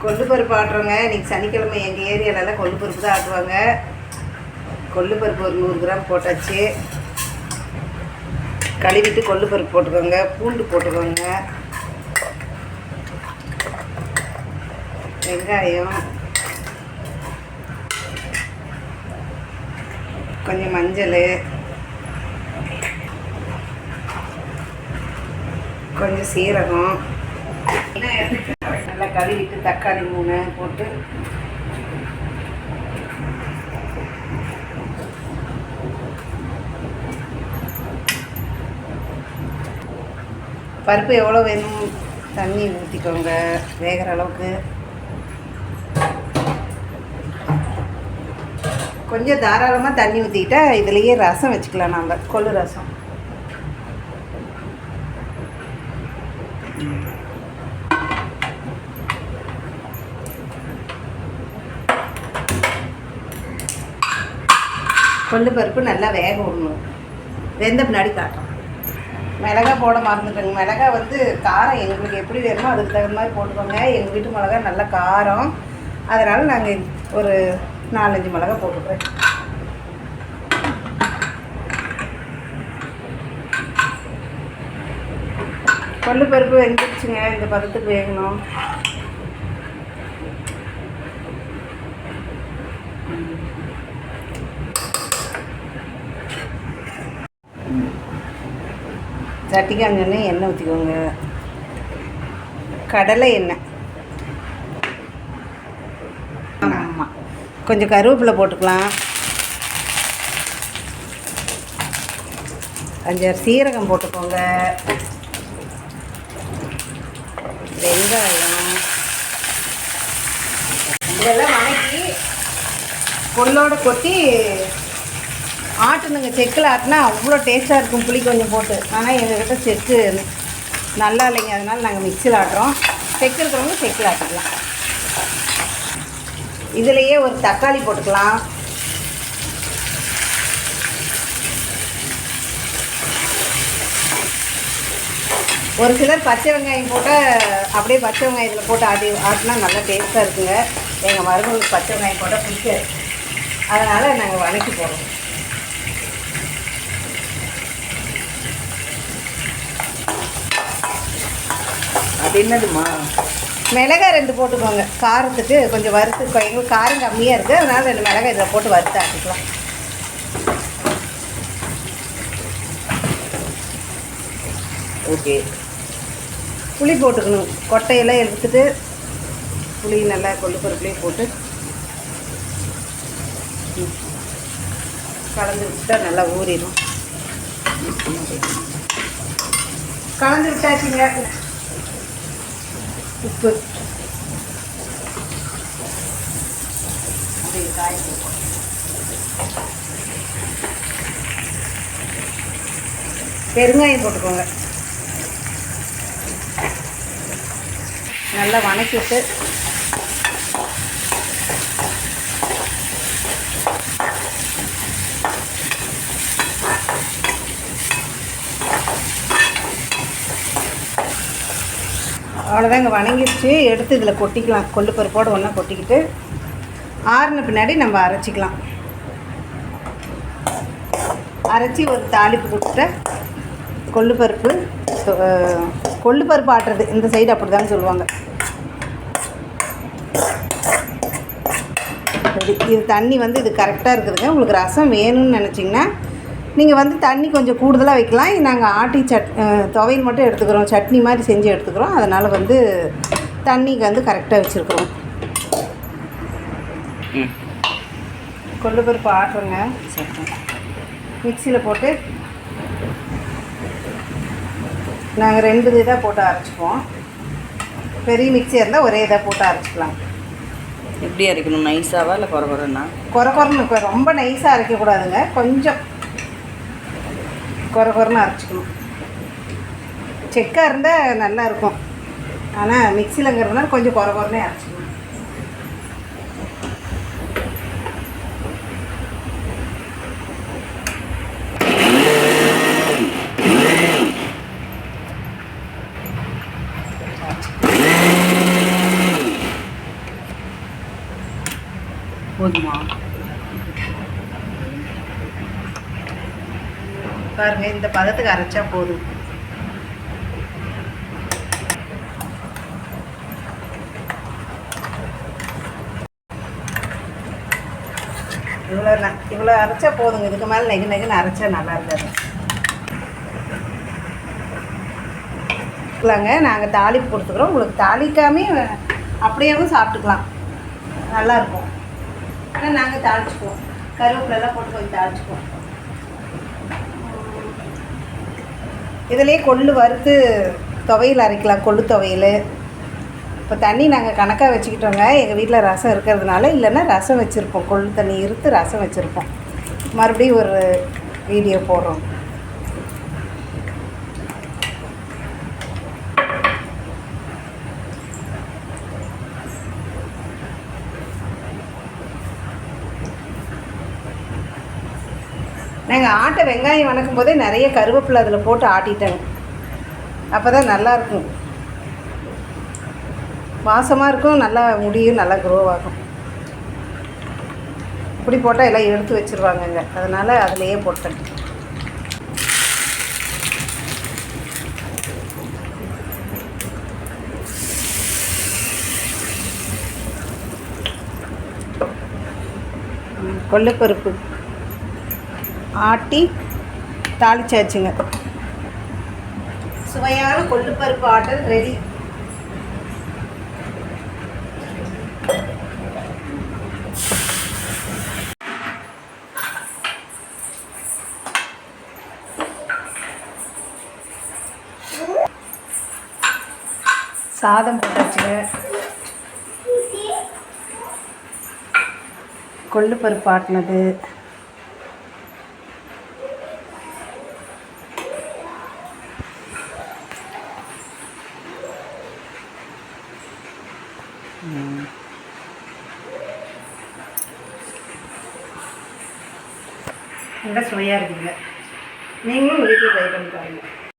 கொள்ளு பருப்பு ஆட்டுறோங்க. இன்றைக்கி சனிக்கிழமை எங்கள் ஏரியாலலாம் கொள்ளு பருப்பு தான் ஆட்டுவாங்க. கொள்ளு பருப்பு ஒரு 100 கிராம் போட்டாச்சு. கழுவிட்டு கொள்ளு பருப்பு போட்டுக்கோங்க. பூண்டு போட்டுக்கோங்க. வெங்காயம், கொஞ்சம் மஞ்சள், கொஞ்சம் சீரகம், நல்லா கழுவிட்டு தக்காளி 3 போட்டு பருப்பு எவ்வளோ வேணும் தண்ணி ஊற்றிக்கோங்க வேகிற அளவுக்கு. கொஞ்சம் தாராளமாக தண்ணி ஊற்றிக்கிட்டா இதுலேயே ரசம் வச்சுக்கலாம். நம்ம கொள்ளு ரசம் கொள்ளு பருப்பு நல்லா வேக விடணும். வெந்த பின்னாடி காட்டும். மிளகா போட மறந்துட்டேங்க. மிளகா வந்து காரம் எங்களுக்கு எப்படி வேணுமோ அதுக்கு தகுந்த மாதிரி போட்டுக்கோங்க. எங்கள் வீட்டு மிளகா நல்லா காரம், அதனால் நாங்கள் ஒரு 4-5 மிளகா போட்டுக்கிறேன். கொள்ளு பருப்பு வெந்துருச்சுங்க. இந்த பதத்துக்கு வேகணும். சட்டி காஞ்சோடனே எண்ணெய் ஊற்றிக்கோங்க. கடலை எண்ணெய். ஆமாம், கொஞ்சம் கருவேப்பிலை போட்டுக்கலாம். 5-6 சீரகம் போட்டுக்கோங்க. வெங்காயம் இதெல்லாம் வதக்கி கொள்ளோடு கொட்டி ஆட்டணுங்க. செக்கில் ஆட்டினா அவ்வளோ டேஸ்ட்டாக இருக்கும் புளி கொஞ்சம் போட்டு. ஆனால் எங்கள்கிட்ட செக்கு நல்லா இல்லைங்க, அதனால் நாங்கள் மிக்சியில் ஆட்டுறோம். செக்கு இருக்கிறவங்க செக்கில் ஆட்டிக்கலாம். இதுலேயே ஒரு தக்காளி போட்டுக்கலாம். ஒரு சிலர் பச்சை வெங்காயம் போட்டு அப்படியே பச்சை வெங்காயத்தில் போட்டு ஆட்டினா நல்லா டேஸ்ட்டாக இருக்குங்க. எங்கள் மருமகளுக்கு பச்சை வெங்காயம் போட்டால் பிடிக்காது, அதனால் நாங்கள் வதக்கி போடுறோம். அது என்னதுமா? மிளகாய் 2 போட்டுக்கோங்க. காரத்துக்கு கொஞ்சம் வறுத்து, எங்களுக்கு காரம் கம்மியாக இருக்குது, அதனால் 2 மிளகாய் இதில் போட்டு வறுத்து ஆட்டிக்கலாம். ஓகே. புளி போட்டுக்கணும். கொட்டையெல்லாம் எடுத்துட்டு புளி நல்லா கொள்ளு பருப்புலேயே போட்டு கலந்து விட்டா நல்லா ஊறிடும். கலந்து விட்டாச்சுங்க. உப்பு அப்படியே காய் பெருங்காயம் போட்டுக்கோங்க. நல்லா வதக்கிட்டு அவ்வளோதாங்க. வணங்கிடுச்சு. எடுத்து இதில் கொட்டிக்கலாம். கொள்ளு பருப்போடு ஒன்றா கொட்டிக்கிட்டு ஆறின பின்னாடி நம்ம அரைச்சிக்கலாம். அரைச்சி ஒரு தாளிப்பு கொடுத்துட்டு கொள்ளு பருப்பு ஆட்டுறது இந்த சைடு அப்படி தானே சொல்லுவாங்க. இது தண்ணி வந்து இது கரெக்டாக இருக்குதுங்க. உங்களுக்கு ரசம் வேணும்னு நினச்சிங்கன்னா நீங்கள் வந்து தண்ணி கொஞ்சம் கூடுதலாக வைக்கலாம். நாங்கள் ஆட்டி துவையல் மட்டும் எடுத்துக்கிறோம், சட்னி மாதிரி செஞ்சு எடுத்துக்கிறோம். அதனால் வந்து தண்ணிக்கு வந்து கரெக்டாக வச்சுருக்குறோம். கொள்ளு பருப்பு ஆட்டுறோங்க. மிக்சியில் போட்டு நாங்கள் 2 இதாக போட்டு அரைச்சிப்போம். பெரிய மிக்சியாக இருந்தால் ஒரே இதாக போட்டு அரைச்சிக்கலாம். எப்படி அரைக்கணும்? நைஸாவா இல்லை குறன்னு? குறன்னு ரொம்ப நைஸாக அரைக்கக்கூடாதுங்க. கொஞ்சம் குறன்னு அரைச்சிக்கணும். செக்காக இருந்தால் நல்லாயிருக்கும், ஆனால் மிக்சியிலங்கிறதுனால கொஞ்சம் குறன்னே அரைச்சிக்கணும். போதுமா? பாருங்க, இந்த பதத்துக்கு அரைச்சா போதும். இவ்வளோ அரைச்சா போதுங்க. இதுக்கு மேலே நெகுன்னு அரைச்சா நல்லா இருக்காது. இல்லைங்க, நாங்கள் தாளிப்பு கொடுத்துக்குறோம். உங்களுக்கு தாளிக்காமே அப்படியேவும் சாப்பிட்டுக்கலாம், நல்லாயிருக்கும். ஆனால் நாங்கள் தாளிச்சுக்குவோம், கருவேப்பிலெல்லாம் போட்டு கொஞ்சம் தாளிச்சுக்குவோம். இதிலே கொள்ளு வறுத்து துவையல் அரைக்கலாம், கொள்ளு துவையல். இப்போ தண்ணி நாங்கள் கணக்காக வச்சுக்கிட்டோங்க. எங்கள் வீட்டில் ரசம் இருக்கிறதுனால, இல்லைன்னா ரசம் வச்சுருப்போம், கொள்ளு தண்ணி இருத்து ரசம் வச்சுருப்போம். மறுபடியும் ஒரு வீடியோ போடுறோம். நாங்கள் ஆட்டை வெங்காயம் வணக்கும் போதே நிறைய கருவேப்பிலை அதில் போட்டு ஆட்டிட்டேங்க. அப்போ தான் நல்லாயிருக்கும், வாசமாக இருக்கும், நல்லா முடியும், நல்லா க்ரோ ஆகும். இப்படி போட்டால் எல்லாம் எடுத்து வச்சுருவாங்கங்க, அதனால் அதிலையே போட்டேன். கொள்ளுப்பருப்பு ஆட்டி தாளிச்சாச்சுங்க. சுவையான கொள்ளுப்பருப்பு ஆட்டல் ரெடி. சாதம் போட்டாச்சுங்க. கொள்ளுப்பருப்பு ஆட்டினது, நல்லா சுவையாக இருக்குங்க. நீங்களும் வீட்டில் ட்ரை பண்ணி பாருங்கள்.